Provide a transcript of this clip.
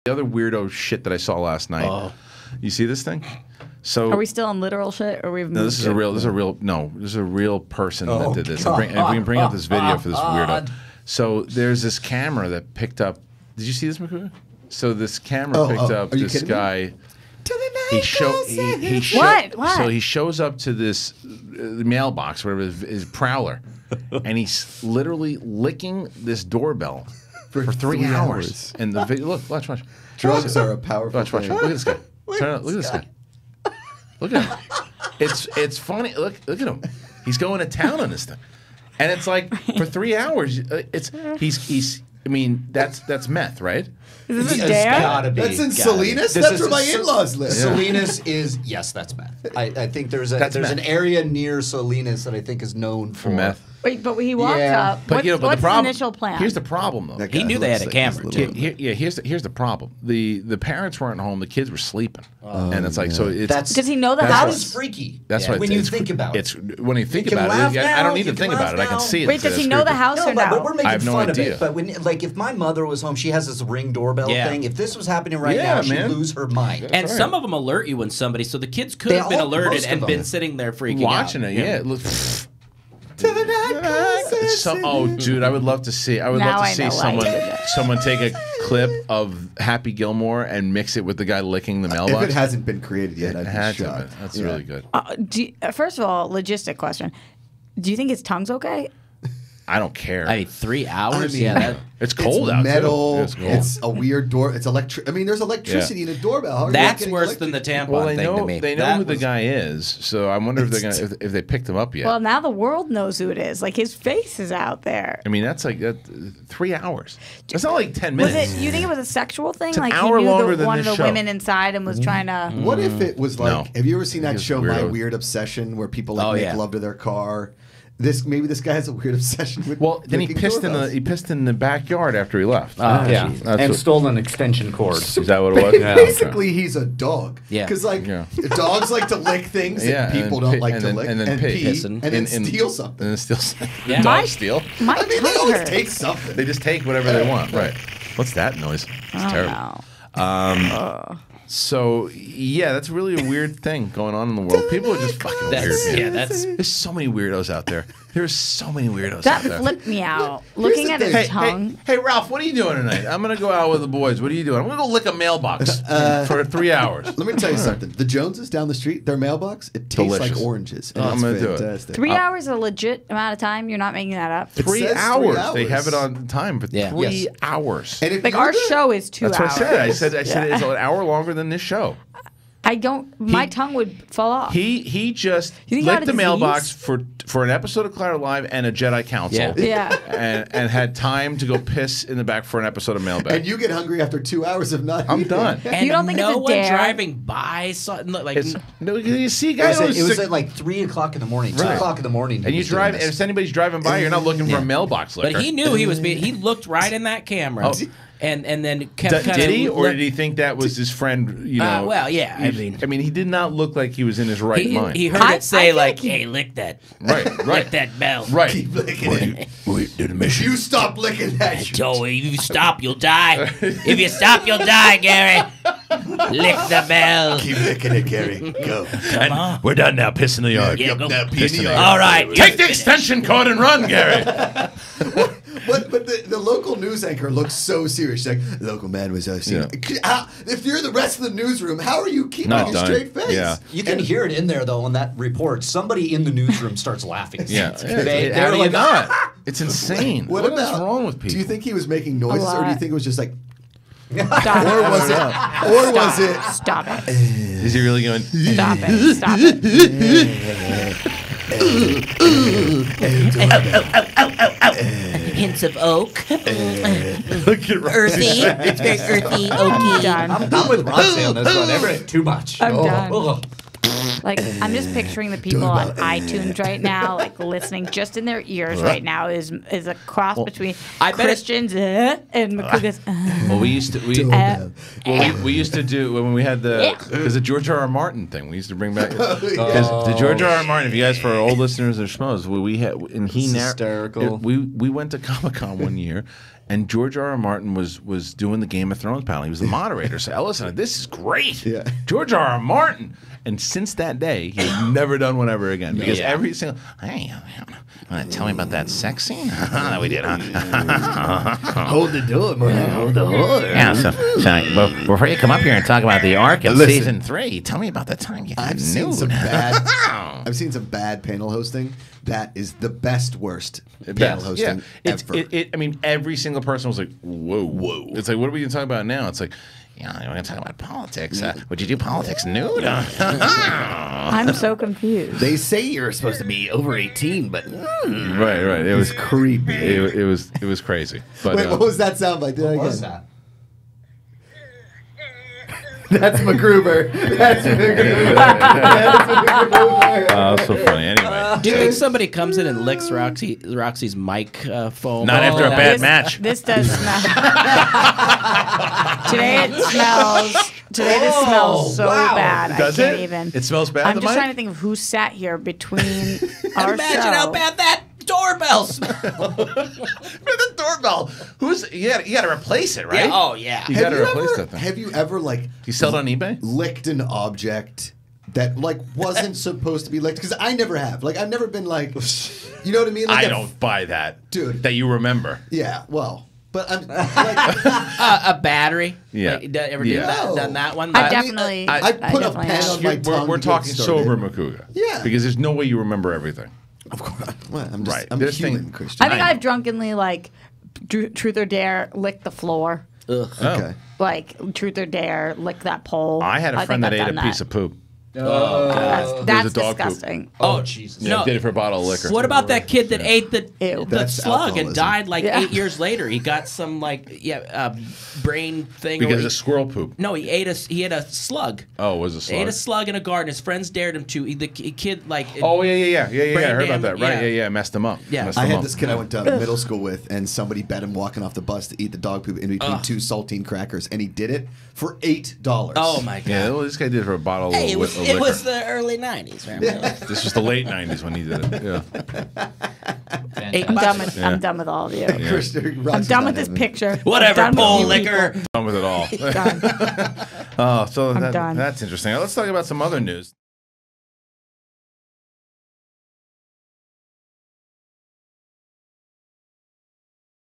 The other weirdo shit that I saw last night. Oh. You see this thing? So are we still on literal shit, or we've moved? No, this is a real. This is a real person that did this. And we can bring up this video for this weirdo. So there's this camera that picked up. Did you see this, McCoy? So this camera picked up this guy. What? So he shows up to this mailbox, whatever his prowler, and he's literally licking this doorbell for 3 hours. And the video, watch. Drugs are a powerful thing. Look at this guy. Look at this guy. Look at him. It's funny. Look at him. He's going to town on this thing, and it's like for 3 hours. He's. I mean, that's meth, right? Is this a dare? That's in Salinas? That's where my in-laws live. Salinas is, yes, that's meth. I think there's an area near Salinas that I think is known for meth. Wait, but he walked up. What's the initial plan? Here's the problem, though. He knew they had a camera, too. Here's the problem. The parents weren't home. The kids were sleeping. And it's like, so it's... Does he know the house? That's freaky. That's why when you think about it. When you think about it, I don't need to think about it. I can see it. Wait, does he know the house or no? But we're making fun of it. But like, if my mother was home, she has this Ring doorbell thing. If this was happening right now, she'd lose her mind. And some of them alert you when somebody, so the kids could have been alerted and been sitting there freaking out. Watching it, yeah. Oh, dude, I would love to see. I would love to see someone take a clip of Happy Gilmore and mix it with the guy licking the mailbox. If it hasn't been created yet, I'd be shocked. That's really good. First of all, logistic question: do you think his tongue's okay? I don't care. I mean, 3 hours. It's cold out. Metal. It's a weird door. It's electric. I mean, there's electricity in a doorbell. That's worse than the tampon thing to me. They know who the guy is, so I wonder if they're gonna if they picked him up yet. Well, now the world knows who it is. Like his face is out there. I mean, that's like 3 hours. It's not like 10 minutes. You think it was a sexual thing? It's like an hour he longer knew than one of this the show. women inside and was trying to. What if it was like? Have you ever seen that show, weirdo. My Weird Obsession, where people make love to their car? Maybe this guy has a weird obsession with. Well, then he pissed in the backyard after he left. And stole an extension cord. Is that what it was? Basically, he's a dog. Yeah, because dogs like to lick things, and people don't like to lick, and then pee, and then steal something. And then steal something. Yeah. Dogs steal. I mean, they always take something. They just take whatever they want. Right. What's that noise? It's terrible. So yeah, that's really a weird thing going on in the world. People are just fucking weird. Man. There's so many weirdos out there. There's so many weirdos out there. That flipped me out. Looking at his tongue. Hey, Ralph, what are you doing tonight? I'm gonna go out with the boys. What are you doing? I'm gonna go lick a mailbox for 3 hours. Let me tell you something. The Joneses down the street, their mailbox, it tastes like oranges. And I'm gonna do it. 3 hours is a legit amount of time. You're not making that up. 3 hours. They have it on time for 3 hours. And like our show is 2 hours. That's what I said. I said it's an hour longer than this show. I don't. My tongue would fall off. He just licked the mailbox for an episode of Claire Live and a Jedi Council. Yeah. And had time to go piss in the back for an episode of Mailbag. And you get hungry after 2 hours of not. I'm done. And you don't think no it's a dare? one driving by something like. No, you see, guys. It was at like 3 o'clock in the morning. 2 o'clock in the morning. And you drive. And if anybody's driving by, you're not looking for a mailbox licker. But he knew he was being. He looked right in that camera. And then kept did he, or did he think that was his friend? You know, well, yeah. I mean, he did not look like he was in his right mind. He heard it say like, "Hey, lick that, right, lick that bell, right." Keep licking it. If you stop licking that, Joey, if you stop, you'll die. If you stop, you'll die, Gary. Lick the bell. Keep licking it, Gary. Go. Come on. We're done now. Piss in the yard. Yeah, go. Piss in the yard. All right. Take the extension cord and run, Gary. But the local news anchor looks so serious. She's like, local man was if you're the rest of the newsroom, how are you keeping a straight face? Yeah. You can hear it in there, though, on that report. Somebody in the newsroom starts laughing. They're like, not. It's insane. What is wrong with people? Do you think he was making noises, or do you think it was just like... Stop or was it? Or was it? Stop it. Is he really going? Stop it. Stop it. Hints of oak. Look at Earthy. It's very earthy, oaky. I'm with Roxy on this one. Ever too much. I'm done. Like, I'm just picturing the people on iTunes right now, like listening just in their ears right now is a cross between Christians and McCouga's. Well, we used to we used to do when we had the George R. R. Martin thing. We used to bring back the George R. R. Martin. If you guys, for old listeners of Schmoes, we had and he hysterical. We went to Comic-Con one year. And George R. R. Martin was doing the Game of Thrones panel. He was the moderator. So I listened, this is great. Yeah. George R. R. Martin. And since that day, he's never done one ever again. Because every single, hey, want to tell me about that sex scene that we did, huh? Hold the door, man. Hold the door. Yeah, so before you come up here and talk about the arc of season 3, tell me about the time you got I've seen some bad panel hosting. That is the worst panel hosting ever. I mean, every single person was like, whoa. It's like, what are we going to talk about now? It's like, we're going to talk about politics. Would you do politics nude? I'm so confused. They say you're supposed to be over 18, but right. It was creepy. It was crazy. But, wait, what was that sound like? What was that? That's MacGruber. That's MacGruber. Oh, so funny. Anyway, do you think somebody comes in and licks Roxy's mic foam? Not after a bad match. This does smell. Today this smells so bad. Does I can't it? even. It smells bad. I'm just trying to think of who sat here between our Imagine show. how bad that doorbell smells. The doorbell. You got to replace it, right? Yeah. Oh yeah. You got to replace that thing. Have you ever you sell it on eBay? Licked an object that wasn't supposed to be licked? Because I never have. I've never been you know what I mean? I don't buy that, dude. That you remember. Yeah. Well. But I'm a battery. Yeah. Ever done that one? I definitely. I put a pen on my tongue. We're talking sober Makuga. Yeah. Because there's no way you remember everything. Of course. Well, I'm just. Right. I'm human, Christian. I think I've drunkenly truth or dare licked the floor. Ugh. Okay. Truth or dare lick that pole. I had a friend that ate a piece of poop. That's a dog disgusting. Poop. Oh Jesus! Yeah, No. Did it for a bottle of liquor. What about that kid that ate the That's slug alcoholism. and died 8 years later? He got some brain thing. Because of squirrel poop. No, he ate a slug. Oh, it was a slug. He ate a slug in a garden. His friends dared him to. The kid Oh yeah. I heard about that. Brain Right? Yeah. Messed him up. Yeah. I had this kid I went to middle school with, and somebody bet him walking off the bus to eat the dog poop in between 2 saltine crackers, and he did it for $8. Oh my god! Yeah, well, this guy did it for a bottle of Hey, liquor. it was the early '90s, right? This was the late '90s when he did it. Yeah. I'm done with all of you. Christian, I'm done with this picture. Whatever, I'm done pole with you liquor. people. Done with it all. Done. Oh, so I'm done. that's interesting. Let's talk about some other news.